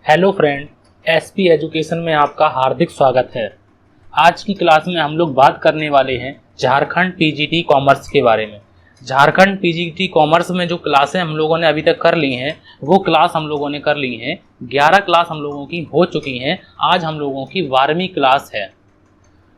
Hello friend, SP education में आपका हार्दिक स्वागत है। आज की क्लास में हम लोग बात करने वाले हैं झारखंड पीजीटी कॉमर्स के बारे में। झारखंड पीजीटी कॉमर्स में जो क्लासें हम लोगों ने अभी तक कर ली हैं वो क्लास हम लोगों ने कर ली हैं। 11 क्लास हम लोगों की हो चुकी हैं। आज हम लोगों की 12वीं क्लास है।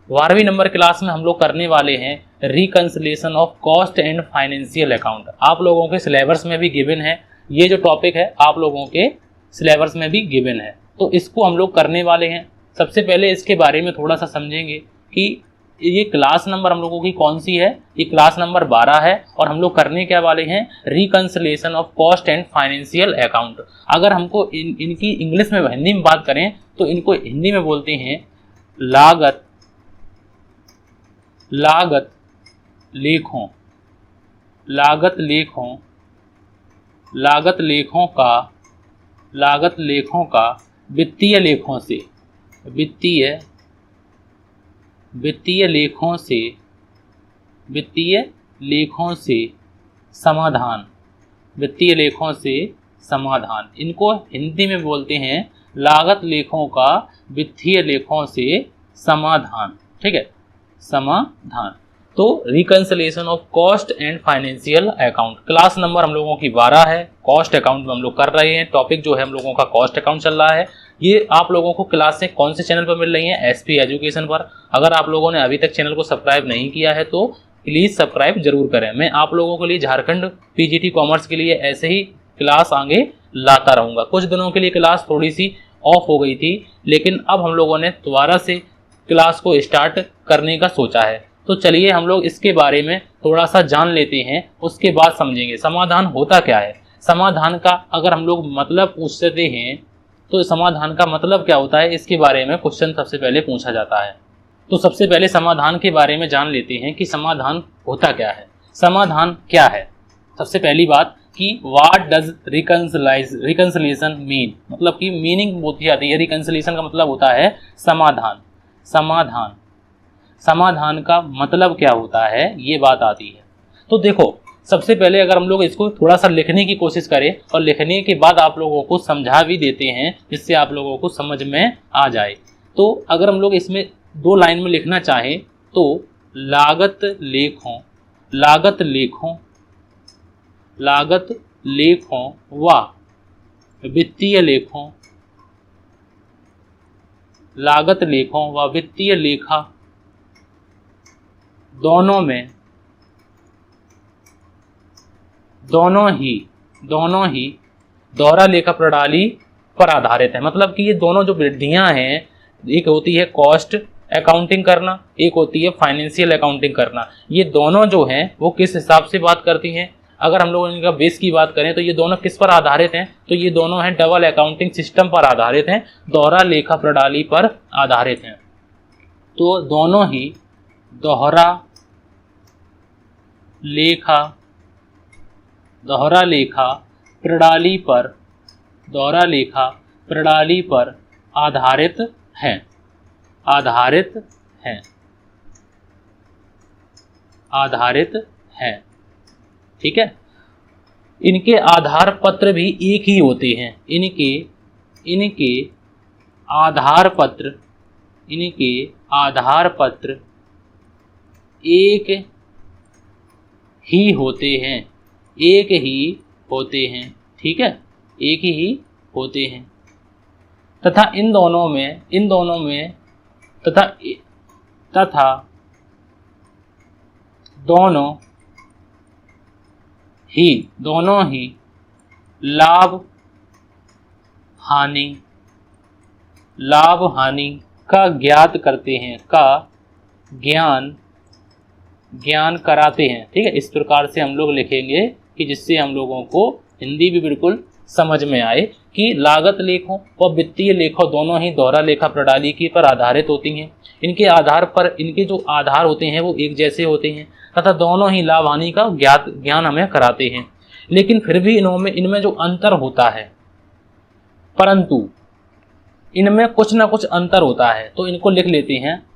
12वीं नंबर क्लास में हम लोग करने वाले हैं reconciliation of cost and financial account. आप लोगों के सिलेबस में भी गिवन है, ये जो टॉपिक है आप लोगों के सिलेबस में भी गिवन है, तो इसको हम लोग करने वाले हैं। सबसे पहले इसके बारे में थोड़ा सा समझेंगे कि ये क्लास नंबर हम लोगों की कौन सी है। ये क्लास नंबर 12 है और हम लोग करने क्या वाले हैं, reconciliation of cost and financial account. अगर हमको इनकी इंग्लिश में हिंदी में बात करें तो इनको हिंदी में बोलते हैं लागत लेखों लागत लेखों का वित्तीय लेखों से समाधान। इनको हिंदी में बोलते हैं लागत लेखों का वित्तीय लेखों से समाधान। ठीक है, समाधान। तो reconciliation of cost and financial account class number हम लोगों की 12 है। कॉस्ट अकाउंट में हम लोग कर रहे हैं। टॉपिक जो है हम लोगों का कॉस्ट अकाउंट चल रहा है। ये आप लोगों को क्लासें कौन से चैनल पर मिल रही हैं, एसपी एजुकेशन पर। अगर आप लोगों ने अभी तक चैनल को सब्सक्राइब नहीं किया है तो प्लीज़ सब्सक्राइब जरूर करें। मैं आप लोगों के लिए झारखंड पीजीटी कॉमर्स के लिए ऐसे ही क्लास आगे लाता रहूँगा। कुछ दिनों के लिए क्लास थोड़ी सी ऑफ हो गई थी, लेकिन अब हम लोगों ने दोबारा से क्लास को स्टार्ट करने का सोचा है। तो चलिए हम लोग इसके बारे में थोड़ा सा जान लेते हैं, उसके बाद समझेंगे समाधान होता क्या है। समाधान का अगर हम लोग मतलब पूछते हैं तो समाधान का मतलब क्या होता है, इसके बारे में क्वेश्चन सबसे पहले पूछा जाता है। तो सबसे पहले समाधान के बारे में जान लेते हैं कि समाधान होता क्या है। समाधान क्या है, सबसे पहली बात कि व्हाट डज रिकंसिलिएशन मीन, मतलब कि मीनिंग होती आती है। रिकंसिलिएशन का मतलब होता है समाधान। समाधान का मतलब क्या होता है, ये बात आती है। तो देखो, सबसे पहले अगर हम लोग इसको थोड़ा सा लिखने की कोशिश करें और लिखने के बाद आप लोगों को समझा भी देते हैं जिससे आप लोगों को समझ में आ जाए। तो अगर हम लोग इसमें 2 लाइन में लिखना चाहें तो लागत लेखों व वित्तीय लेखा दोनों ही दोहरा लेखा प्रणाली पर आधारित है। मतलब कि ये दोनों जो विधियां हैं, एक होती है कॉस्ट अकाउंटिंग करना, एक होती है फाइनेंशियल अकाउंटिंग करना। ये दोनों जो हैं वो किस हिसाब से बात करती हैं, अगर हम लोग इनका बेस की बात करें तो ये दोनों किस पर आधारित हैं, तो ये दोनों हैं डबल अकाउंटिंग सिस्टम पर आधारित हैं, दोहरा लेखा प्रणाली पर आधारित हैं। तो दोनों ही दोहरा लेखा प्रणाली पर आधारित हैं। ठीक है, इनके आधार पत्र भी एक ही होते हैं। इनके आधार पत्र एक ही होते हैं। ठीक है, एक ही होते हैं तथा दोनों ही लाभ हानि का ज्ञान कराते हैं। ठीक है, इस प्रकार से हम लोग लिखेंगे कि जिससे हम लोगों को हिंदी भी बिल्कुल समझ में आए कि लागत लेखों व वित्तीय लेखों दोनों ही दोहरा लेखा प्रणाली की पर आधारित होती हैं। इनके आधार पर इनके जो आधार होते हैं वो एक जैसे होते हैं तथा दोनों ही लाभ हानि का ज्ञान हमें कराते हैं। लेकिन फिर भी इनमें जो अंतर होता है, परंतु इनमें कुछ ना कुछ अंतर होता है, तो इनको लिख लेते हैं।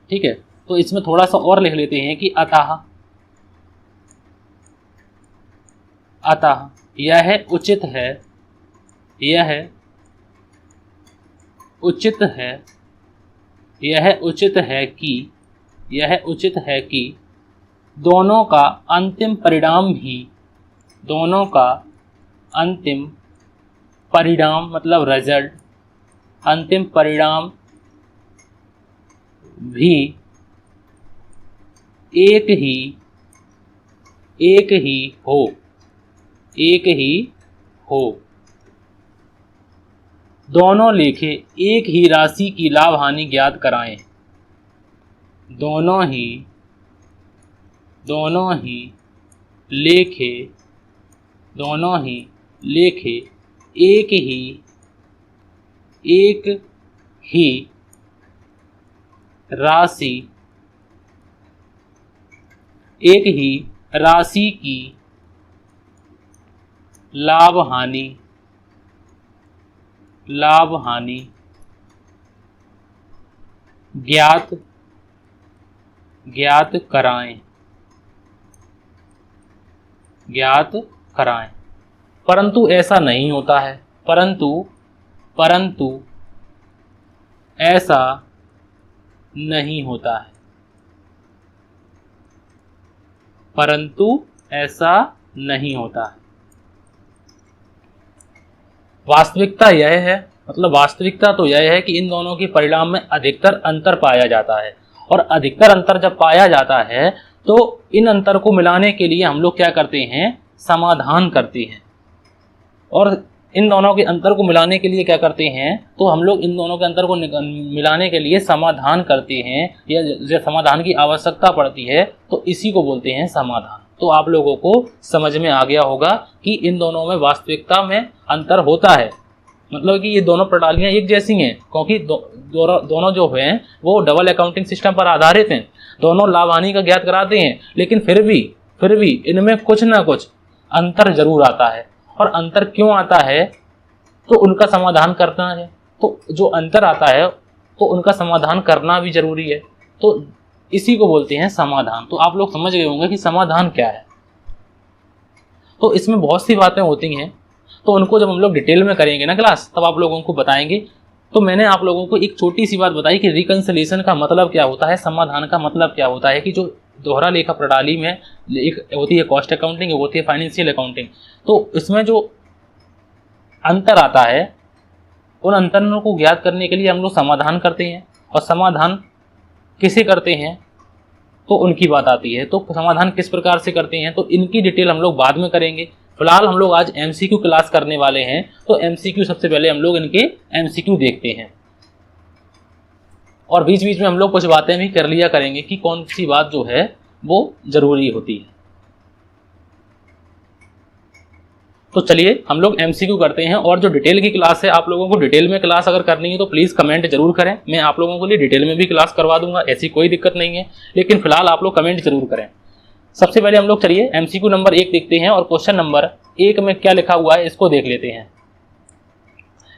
ठीक है, तो इसमें थोड़ा सा और लिख लेते हैं कि अतः अतः यह उचित है, यह उचित है, यह उचित है कि, यह उचित है कि दोनों का अंतिम परिणाम भी, दोनों का अंतिम परिणाम मतलब रिजल्ट, अंतिम परिणाम भी एक ही हो, एक ही हो। दोनों लेखे एक ही राशि की लाभ हानि ज्ञात कराएं, दोनों ही लेखे, दोनों ही लेखे एक ही राशि की लाभ हानि ज्ञात कराएं, परंतु ऐसा नहीं होता है, परंतु ऐसा नहीं होता है, परंतु ऐसा नहीं होता है। वास्तविकता यह है, मतलब वास्तविकता तो यह है कि इन दोनों के परिणाम में अधिकतर अंतर पाया जाता है, और अधिकतर अंतर जब पाया जाता है तो इन अंतर को मिलाने के लिए हम लोग क्या करते हैं, समाधान करते हैं। और इन दोनों के अंतर को मिलाने के लिए क्या करते हैं, तो हम लोग इन दोनों के अंतर को मिलाने के लिए समाधान करते हैं, या जब समाधान की आवश्यकता पड़ती है तो इसी को बोलते हैं समाधान। तो आप लोगों को समझ में आ गया होगा कि इन दोनों में वास्तविकता में अंतर होता है, मतलब कि ये दोनों प्रणालियां एक जैसी हैं, क्योंकि दोनों जो हैं वो डबल अकाउंटिंग सिस्टम पर आधारित हैं, दोनों लाभ हानि का ज्ञात कराते हैं, लेकिन फिर भी इनमें कुछ ना कुछ अंतर जरूर आता है। और अंतर क्यों आता है, तो उनका समाधान करना है, तो जो अंतर आता है तो उनका समाधान करना भी जरूरी है, तो इसी को बोलते हैं समाधान। तो आप लोग समझ गए होंगे कि समाधान क्या है। तो इसमें बहुत सी बातें होती हैं, तो उनको जब हम लोग डिटेल में करेंगे ना क्लास, तब आप लोगों को बताएंगे। तो मैंने आप लोगों को एक छोटी सी बात बताई कि रिकंसिलिएशन का मतलब क्या होता है, समाधान का मतलब क्या होता है, कि जो दोहरा लेखा प्रणाली में एक होती है कॉस्ट अकाउंटिंग, एक होती है फाइनेंशियल अकाउंटिंग, तो इसमें जो अंतर आता है उन अंतरों को ज्ञात करने के लिए हम लोग समाधान करते हैं। और समाधान किसे करते हैं तो उनकी बात आती है, तो समाधान किस प्रकार से करते हैं तो इनकी डिटेल हम लोग बाद में करेंगे। फिलहाल हम लोग आज एमसीक्यू क्लास करने वाले हैं, तो एमसीक्यू सबसे पहले हम लोग इनके एमसीक्यू देखते हैं, और बीच बीच में हम लोग कुछ बातें भी कर लिया करेंगे कि कौन सी बात जो है वो जरूरी होती है। तो चलिए हम लोग एमसीक्यू करते हैं, और जो डिटेल की क्लास है, आप लोगों को डिटेल में क्लास अगर करनी है तो प्लीज़ कमेंट जरूर करें, मैं आप लोगों के लिए डिटेल में भी क्लास करवा दूंगा, ऐसी कोई दिक्कत नहीं है, लेकिन फिलहाल आप लोग कमेंट जरूर करें। सबसे पहले हम लोग चलिए एमसीक्यू नंबर 1 देखते हैं, और क्वेश्चन नंबर 1 में क्या लिखा हुआ है इसको देख लेते हैं।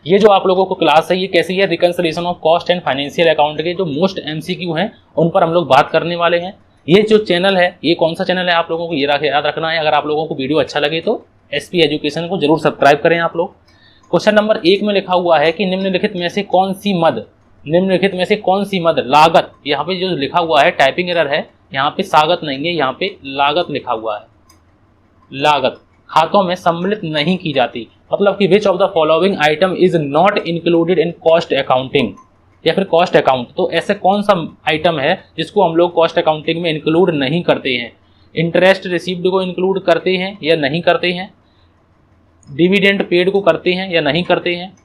ये जो आप लोगों को क्लास है ये कैसी है, reconciliation of cost and financial account के जो मोस्ट एमसीक्यू हैं उन पर हम लोग बात करने वाले हैं। ये जो चैनल है, ये कौन सा चैनल है आप लोगों को ये याद रखना है। अगर आप लोगों को वीडियो अच्छा लगे तो एसपी एजुकेशन को जरूर सब्सक्राइब करें आप लोग। क्वेश्चन नंबर 1 में लिखा हुआ है कि निम्नलिखित में से कौन सी मद लागत, यहाँ पे जो लिखा हुआ है टाइपिंग एरर है, यहाँ पे सागत नहीं है, यहाँ पे लागत लिखा हुआ है। लागत खातों में सम्मिलित नहीं की जाती, मतलब कि विच of the following item is not included in cost accounting, या फिर कॉस्ट अकाउंट। तो ऐसे कौन सा आइटम है जिसको हम लोग कॉस्ट अकाउंटिंग में इंक्लूड नहीं करते हैं। इंटरेस्ट रिसीव्ड को इंक्लूड करते हैं या नहीं करते हैं, डिविडेंड पेड को करते हैं या नहीं करते हैं,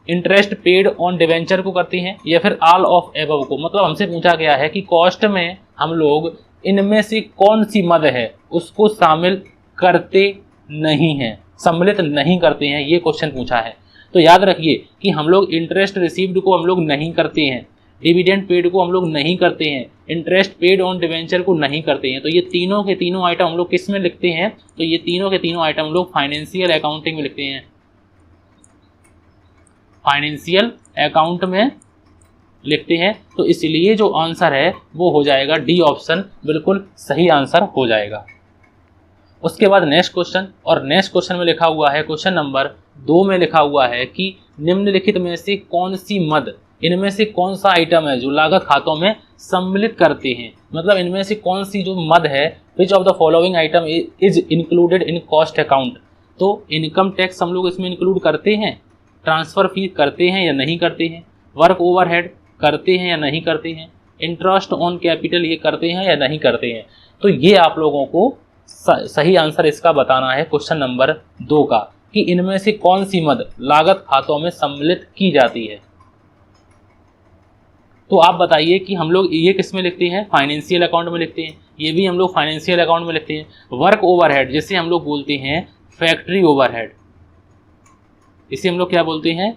इंटरेस्ट पेड ऑन डिवेंचर को करते हैं, या फिर ऑल ऑफ एबव को। मतलब हमसे पूछा गया है कि कॉस्ट में हम लोग इनमें से कौन सी मद है उसको शामिल करते नहीं हैं, सम्मिलित नहीं करते हैं, ये क्वेश्चन पूछा है। तो याद रखिए कि हम लोग इंटरेस्ट रिसीव्ड को हम लोग नहीं करते हैं, डिविडेंड पेड को हम लोग नहीं करते हैं, इंटरेस्ट पेड ऑन डिवेंचर को नहीं करते हैं। तो ये तीनों के तीनों आइटम हम लोग किस में लिखते हैं, तो ये तीनों के तीनों आइटम हम लोग फाइनेंशियल अकाउंटिंग में लिखते हैं, फाइनेंशियल अकाउंट में लिखते हैं। तो इसलिए जो आंसर है वो हो जाएगा डी ऑप्शन, बिल्कुल सही आंसर हो जाएगा। उसके बाद नेक्स्ट क्वेश्चन, और नेक्स्ट क्वेश्चन में लिखा हुआ है, क्वेश्चन नंबर 2 में लिखा हुआ है कि निम्नलिखित में से कौन सी मद, इनमें से कौन सा आइटम है जो लागत खातों में सम्मिलित करते हैं, मतलब इनमें से कौन सी जो मद है, विच of the following item is included in cost account. तो इनकम टैक्स हम लोग इसमें इंक्लूड करते हैं, ट्रांसफ़र फीस करते हैं या नहीं करते हैं, वर्क ओवरहेड करते हैं या नहीं करते हैं, इंटरेस्ट ऑन कैपिटल ये करते हैं या नहीं करते हैं। तो ये आप लोगों को सही आंसर इसका बताना है क्वेश्चन नंबर 2 का, कि इनमें से कौन सी मद लागत खातों में सम्मिलित की जाती है। तो आप बताइए कि हम लोग ये किस में लिखते हैं, फाइनेंशियल अकाउंट में लिखते हैं, ये भी हम लोग फाइनेंशियल अकाउंट में लिखते हैं। वर्क ओवरहेड जिसे हम लोग बोलते हैं फैक्ट्री ओवरहेड, इसे हम लोग क्या बोलते हैं,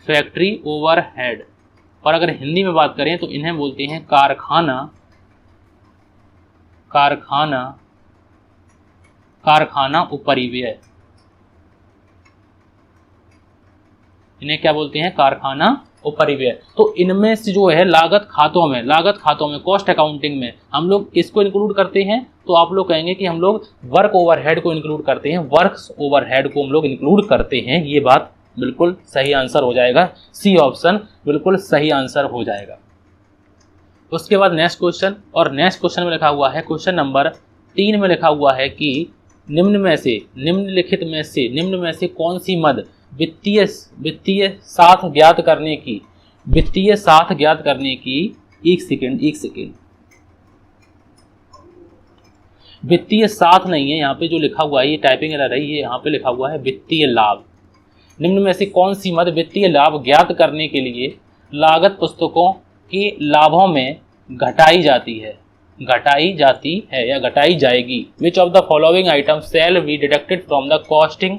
फैक्ट्री ओवरहेड। और अगर हिंदी में बात करें तो इन्हें बोलते हैं कारखाना, कारखाना, कारखाना उपरिव्यय, इन्हें क्या बोलते हैं, कारखाना उपरिव्यय। तो इनमें से जो है लागत खातों में कॉस्ट अकाउंटिंग में हम लोग किसको इंक्लूड करते हैं, तो आप लोग कहेंगे कि हम लोग वर्क ओवरहेड को इंक्लूड करते हैं, वर्क्स ओवरहेड को हम लोग इंक्लूड करते हैं। ये बात बिल्कुल सही आंसर हो जाएगा, सी ऑप्शन बिल्कुल सही आंसर हो जाएगा। उसके बाद नेक्स्ट क्वेश्चन, और नेक्स्ट क्वेश्चन में लिखा हुआ है, क्वेश्चन नंबर 3 में लिखा हुआ है कि निम्नलिखित में से कौन सी मद वित्तीय साख ज्ञात करने की, एक सेकेंड, वित्तीय साख नहीं है यहाँ पे, जो लिखा हुआ है ये टाइपिंग एरर है, ये यहाँ पे लिखा हुआ है वित्तीय लाभ। निम्न में से कौन सी मद वित्तीय लाभ ज्ञात करने के लिए लागत पुस्तकों के लाभों में घटाई जाती है या घटाई जाएगी। Which of the following item shall be deducted from the costing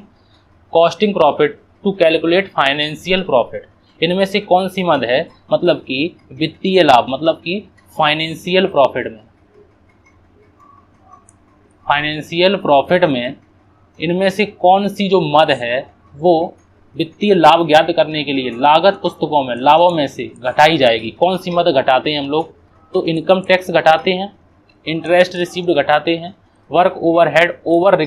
profit to calculate financial profit. इनमें से कौन सी मद है, मतलब कि वित्तीय लाभ, मतलब कि फाइनेंशियल प्रॉफिट में इनमें से कौन सी जो मद है वो वित्तीय लाभ ज्ञात करने के लिए लागत पुस्तकों में लाभों में से घटाई जाएगी। कौन सी मद घटाते हैं हम लोग, तो इनकम टैक्स घटाते हैं, इंटरेस्ट रिसीव्ड घटाते हैं, work overhead over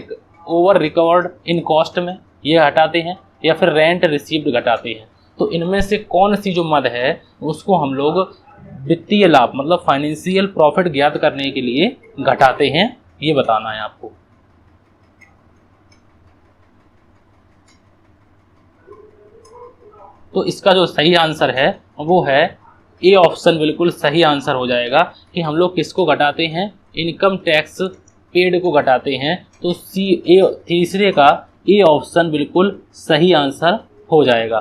recovered in cost में ये घटाते हैं, या फिर रेंट रिसीव्ड घटाते हैं। तो इनमें से कौन सी जो मद है उसको हम लोग वित्तीय लाभ मतलब फाइनेंशियल प्रॉफिट ज्ञात करने के लिए घटाते हैं, ये बताना है आपको। तो इसका जो सही आंसर है वो है ए ऑप्शन, बिल्कुल सही आंसर हो जाएगा कि हम लोग किसको घटाते हैं, इनकम टैक्स पेड को घटाते हैं। तो तीसरे का ए ऑप्शन बिल्कुल सही आंसर हो जाएगा।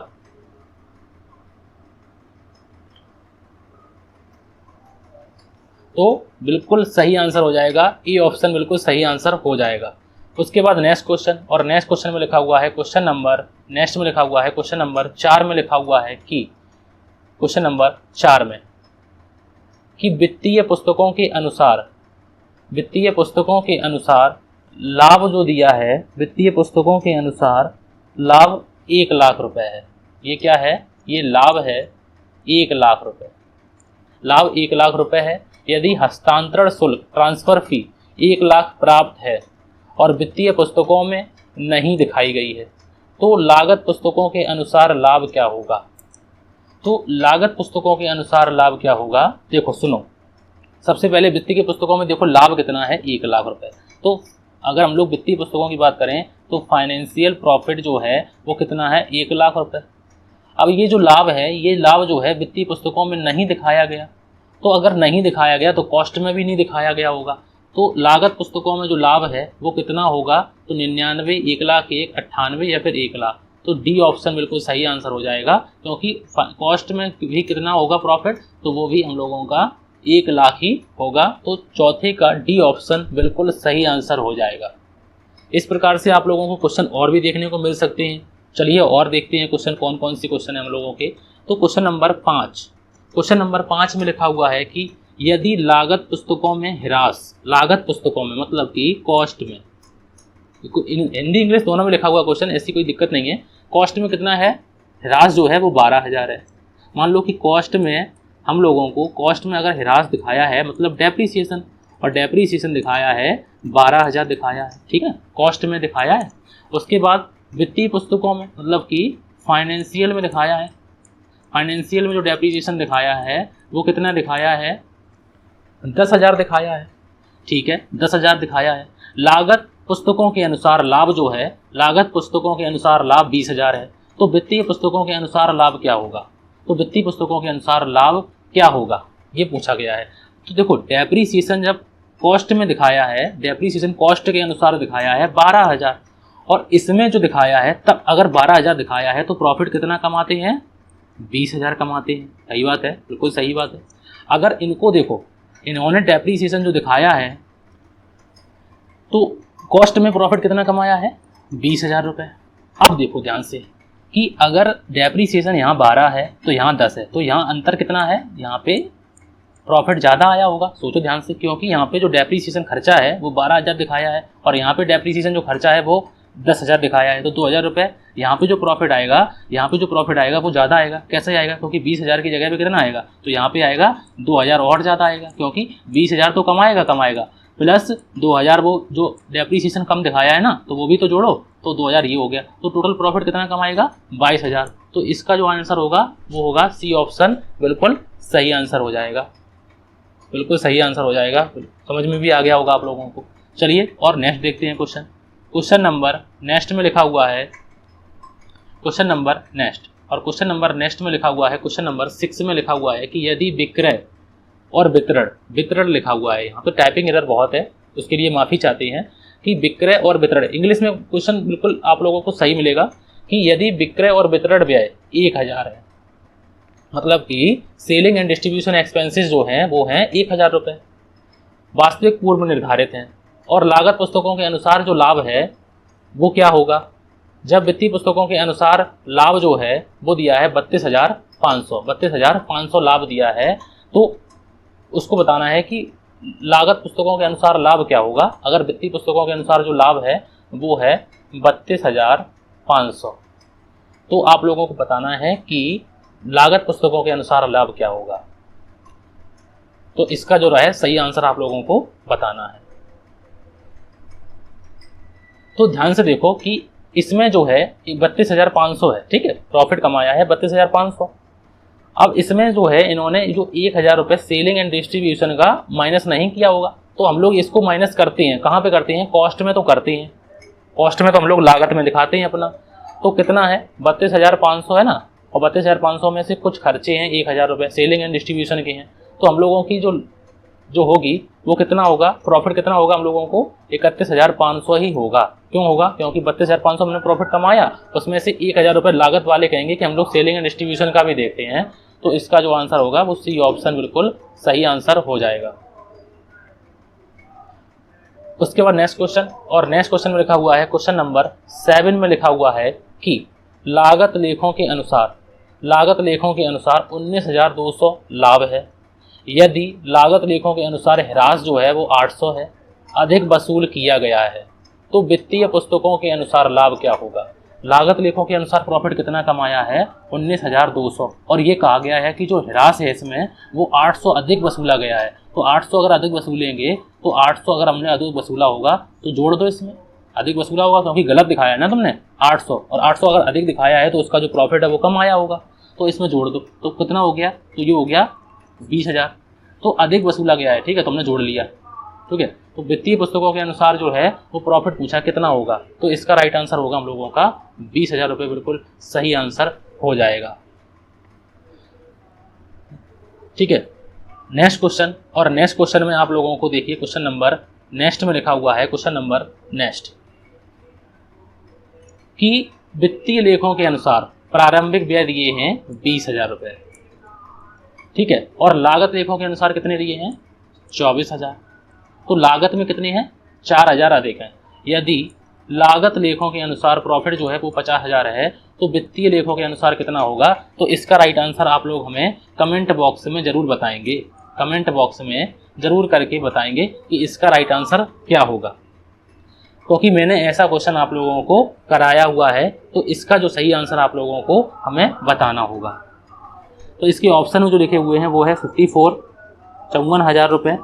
तो बिल्कुल सही आंसर हो जाएगा, ए ऑप्शन बिल्कुल सही आंसर हो जाएगा। उसके बाद नेक्स्ट क्वेश्चन, और नेक्स्ट क्वेश्चन में लिखा हुआ है क्वेश्चन नंबर 4 में लिखा हुआ है कि क्वेश्चन नंबर 4 में कि वित्तीय पुस्तकों के अनुसार लाभ जो दिया है, वित्तीय पुस्तकों के अनुसार लाभ 1 लाख रुपए है। ये क्या है, ये लाभ है 1 लाख रुपए, लाभ 1 लाख रुपए है। यदि हस्तांतरण शुल्क ट्रांसफर फी 1 लाख प्राप्त है और वित्तीय पुस्तकों में नहीं दिखाई गई है, तो लागत पुस्तकों के अनुसार लाभ क्या होगा। तो लागत पुस्तकों के अनुसार लाभ क्या होगा, देखो सुनो, सबसे पहले वित्तीय पुस्तकों में देखो लाभ कितना है, 1 लाख रुपए। तो अगर हम लोग वित्तीय पुस्तकों की बात करें तो फाइनेंशियल प्रॉफिट जो है वो कितना है, 1 लाख रुपए। अब ये जो लाभ है, ये लाभ जो है वित्तीय पुस्तकों में नहीं दिखाया गया, तो अगर नहीं दिखाया गया तो कॉस्ट में भी नहीं दिखाया गया होगा। तो लागत पुस्तकों में जो लाभ है वो कितना होगा, तो 99, 1 लाख 1, 98 या फिर 1 लाख। तो डी ऑप्शन बिल्कुल सही आंसर हो जाएगा, क्योंकि कॉस्ट में भी कितना होगा प्रॉफिट, तो वो भी हम लोगों का 1 लाख ही होगा। तो चौथे का डी ऑप्शन बिल्कुल सही आंसर हो जाएगा। इस प्रकार से आप लोगों को क्वेश्चन और भी देखने को मिल सकते हैं। चलिए और देखते हैं क्वेश्चन कौन कौन सी क्वेश्चन है हम लोगों के। तो क्वेश्चन नंबर 5 में लिखा हुआ है कि यदि लागत पुस्तकों में ह्रास, लागत पुस्तकों में मतलब कि कॉस्ट में, हिंदी इंग्लिश दोनों में लिखा हुआ क्वेश्चन, ऐसी कोई दिक्कत नहीं है। कॉस्ट में कितना है, ह्रास जो है वो 12,000 है। मान लो कि कॉस्ट में हम लोगों को, कॉस्ट में अगर ह्रास दिखाया है मतलब डेप्रीसिएशन, और डेप्रीसिएशन दिखाया है 12,000 दिखाया है, ठीक है, कॉस्ट में दिखाया है। उसके बाद वित्तीय पुस्तकों में मतलब कि फाइनेंशियल में दिखाया है, फाइनेंशियल में जो डेप्रीसिएशन दिखाया है वो कितना दिखाया है, 10,000 दिखाया है, ठीक है, 10,000 दिखाया है। लागत पुस्तकों के अनुसार लाभ जो है, लागत पुस्तकों के अनुसार लाभ 20,000 है। तो वित्तीय पुस्तकों के अनुसार लाभ क्या होगा, तो वित्तीय पुस्तकों के अनुसार लाभ क्या होगा ये पूछा गया है। तो देखो डेप्रीसिएशन जब कॉस्ट में दिखाया है, डेप्रीसिएशन कॉस्ट के अनुसार दिखाया है 12,000 और इसमें जो दिखाया है तब अगर 12,000 दिखाया है तो प्रॉफिट कितना कमाते हैं, 20,000 कमाते हैं। सही बात है, बिल्कुल सही बात है। अगर इनको देखो, इन्होंने डेप्रीसिएशन जो दिखाया है तो कॉस्ट में प्रॉफिट कितना कमाया है, 20,000 रुपये। अब देखो ध्यान से कि अगर डेप्रीसिएशन यहाँ 12 है तो यहाँ 10 है, तो यहाँ अंतर कितना है, यहाँ पे प्रॉफिट ज़्यादा आया होगा। सोचो ध्यान से, क्योंकि यहाँ पे जो डेप्रीसिएशन खर्चा है वो 12,000 दिखाया है और यहाँ पे डेप्रीसिएशन जो खर्चा है वो 10,000 दिखाया है। तो 2,000 रुपये यहाँ पे जो प्रॉफिट आएगा, यहाँ पे जो प्रॉफिट आएगा वो ज़्यादा आएगा। कैसे आएगा, क्योंकि 20,000 की जगह पे कितना आएगा, तो यहाँ पे आएगा 2,000 और ज़्यादा आएगा, क्योंकि 20,000 तो कमाएगा प्लस 2,000 वो जो डेप्रीसिएशन कम दिखाया है ना, तो वो भी तो जोड़ो, तो 2,000 ये हो गया। तो टोटल प्रॉफिट कितना कमाएगा, 22,000। तो इसका जो आंसर होगा वो होगा सी ऑप्शन, बिल्कुल सही आंसर हो जाएगा, बिल्कुल सही आंसर हो जाएगा। समझ में भी आ गया होगा आप लोगों को। चलिए और नेक्स्ट देखते हैं क्वेश्चन। क्वेश्चन नंबर नेक्स्ट में लिखा हुआ है, क्वेश्चन नंबर नेक्स्ट, और क्वेश्चन नंबर नेक्स्ट में लिखा हुआ है, क्वेश्चन नंबर 6 में लिखा हुआ है कि यदि विक्रय और वितरण लिखा हुआ है, यहाँ तो टाइपिंग एरर बहुत है, उसके लिए माफ़ी चाहते हैं कि विक्रय और वितरण, इंग्लिश में क्वेश्चन बिल्कुल आप लोगों को सही मिलेगा कि यदि विक्रय और वितरण व्यय 1,000 है, मतलब कि सेलिंग एंड डिस्ट्रीब्यूशन एक्सपेंसेस जो हैं वो हैं 1,000 रुपये, वास्तविक पूर्व निर्धारित हैं, और लागत पुस्तकों के अनुसार जो लाभ है वो क्या होगा, जब वित्तीय पुस्तकों के अनुसार लाभ जो है वो दिया है 32,500 लाभ दिया है, तो उसको बताना है कि लागत पुस्तकों के अनुसार लाभ क्या होगा। अगर वित्तीय पुस्तकों के अनुसार जो लाभ है वो है 32,500, तो आप लोगों को बताना है कि लागत पुस्तकों के अनुसार लाभ क्या होगा। तो इसका जो है सही आंसर आप लोगों को बताना है। तो ध्यान से देखो कि इसमें जो है 32,500 है, ठीक है, प्रॉफिट कमाया है 32,500। अब इसमें जो है इन्होंने जो 1,000 रुपये सेलिंग एंड डिस्ट्रीब्यूशन का माइनस नहीं किया होगा, तो हम लोग इसको माइनस करते हैं, कहाँ पे करते हैं, कॉस्ट में तो करते हैं, कॉस्ट में तो हम लोग लागत में दिखाते हैं अपना। तो कितना है, 32,500 है ना, और 32,500 में से कुछ खर्चे हैं 1,000 रुपये सेलिंग एंड डिस्ट्रीब्यूशन के हैं, तो हम लोगों की जो होगी वो कितना होगा, प्रॉफिट कितना होगा हम लोगों को, 31,500 ही होगा। क्यों होगा, क्योंकि 32,500 हमने प्रॉफिट कमाया, उसमें से 1,000 रुपये लागत वाले कहेंगे कि हम लोग सेलिंग एंड डिस्ट्रीब्यूशन का भी देखते हैं। तो इसका जो आंसर होगा वो सी ऑप्शन बिल्कुल सही आंसर हो जाएगा। उसके बाद नेक्स्ट क्वेश्चन, और नेक्स्ट क्वेश्चन में लिखा हुआ है, क्वेश्चन नंबर 7 में लिखा हुआ है कि लागत लेखों के अनुसार 19,200 लाभ है, यदि लागत लेखों के अनुसार ह्रास जो है वो 800 है, अधिक वसूल किया गया है, तो वित्तीय पुस्तकों के अनुसार लाभ क्या होगा। लागत लेखों के अनुसार प्रॉफिट कितना कमाया है, 19,200, और ये कहा गया है कि जो ह्रास है इसमें वो 800 अधिक वसूला गया है। तो 800 अगर अधिक वसूलेंगे, तो 800 अगर हमने अधिक वसूला होगा तो जोड़ दो, इसमें अधिक वसूला होगा क्योंकि गलत दिखाया है ना तुमने 800, और 800 अगर अधिक दिखाया है तो उसका जो प्रॉफिट है वो कम आया होगा, तो इसमें जोड़ दो, तो कितना हो गया, तो ये हो गया 20,000, तो अधिक वसूला गया है, ठीक है, तुमने जोड़ लिया, ठीक है। तो वित्तीय पुस्तकों के अनुसार जो है वो प्रॉफिट पूछा कितना होगा, तो इसका राइट आंसर होगा हम लोगों का 20,000 रुपये, बिल्कुल सही आंसर हो जाएगा, ठीक है। नेक्स्ट क्वेश्चन, और नेक्स्ट क्वेश्चन में आप लोगों को देखिए, क्वेश्चन नंबर नेक्स्ट में लिखा हुआ है, क्वेश्चन नंबर नेक्स्ट कि वित्तीय लेखों के अनुसार प्रारंभिक व्यय दिए हैं 20,000 रुपये, ठीक है, और लागत लेखों के अनुसार कितने दिए हैं, 24,000, तो लागत में कितने हैं, 4,000 अधिक है। यदि लागत लेखों के अनुसार प्रॉफिट जो है वो 50,000 है, तो वित्तीय लेखों के अनुसार कितना होगा। तो इसका राइट आंसर आप लोग हमें कमेंट बॉक्स में जरूर बताएंगे, कमेंट बॉक्स में जरूर करके बताएंगे कि इसका राइट आंसर क्या होगा, क्योंकि मैंने ऐसा क्वेश्चन आप लोगों को कराया हुआ है, तो इसका जो सही आंसर आप लोगों को हमें बताना होगा। तो इसके ऑप्शन में जो लिखे हुए हैं वो है 54,000 रुपये,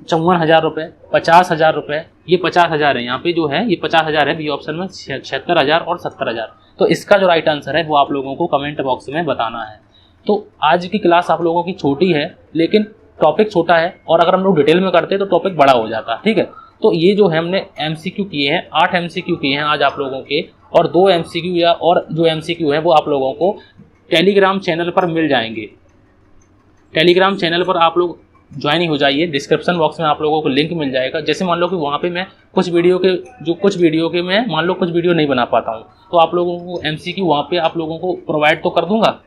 54,000 रुपये, 50,000 रुपये, ये 50,000 है, यहाँ पे जो है ये 50,000 है बी ऑप्शन में, 76,000 और 70,000। तो इसका जो राइट आंसर है वो आप लोगों को कमेंट बॉक्स में बताना है। तो आज की क्लास आप लोगों की छोटी है, लेकिन टॉपिक छोटा है, और अगर हम लोग डिटेल में करते तो टॉपिक बड़ा हो जाता, ठीक है। तो ये जो है हमने MCQ किए हैं, 8 MCQ किए हैं आज आप लोगों के, और 2 MCQ या और जो MCQ है वो आप लोगों को टेलीग्राम चैनल पर मिल जाएंगे। टेलीग्राम चैनल पर आप लोग ज्वाइन ही हो जाइए, डिस्क्रिप्शन बॉक्स में आप लोगों को लिंक मिल जाएगा। जैसे मान लो कि वहाँ पे मैं कुछ वीडियो के मैं मान लो कुछ वीडियो नहीं बना पाता हूँ, तो आप लोगों को MCQ वहाँ पे आप लोगों को प्रोवाइड तो कर दूंगा,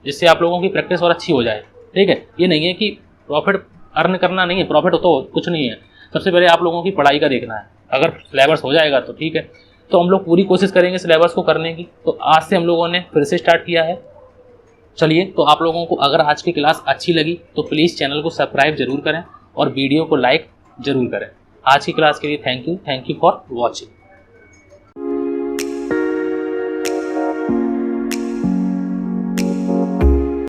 जिससे आप लोगों की प्रैक्टिस और अच्छी हो जाए, ठीक है। ये नहीं है कि प्रॉफिट अर्न करना नहीं है, प्रॉफिट तो कुछ नहीं है, सबसे पहले आप लोगों की पढ़ाई का देखना है। अगर सिलेबस हो जाएगा तो ठीक है, तो हम लोग पूरी कोशिश करेंगे सिलेबस को करने की। तो आज से हम लोगों ने फिर से स्टार्ट किया है। चलिए, तो आप लोगों को अगर आज की क्लास अच्छी लगी तो प्लीज़ चैनल को सब्सक्राइब जरूर करें और वीडियो को लाइक जरूर करें। आज की क्लास के लिए थैंक यू फॉर वॉचिंग।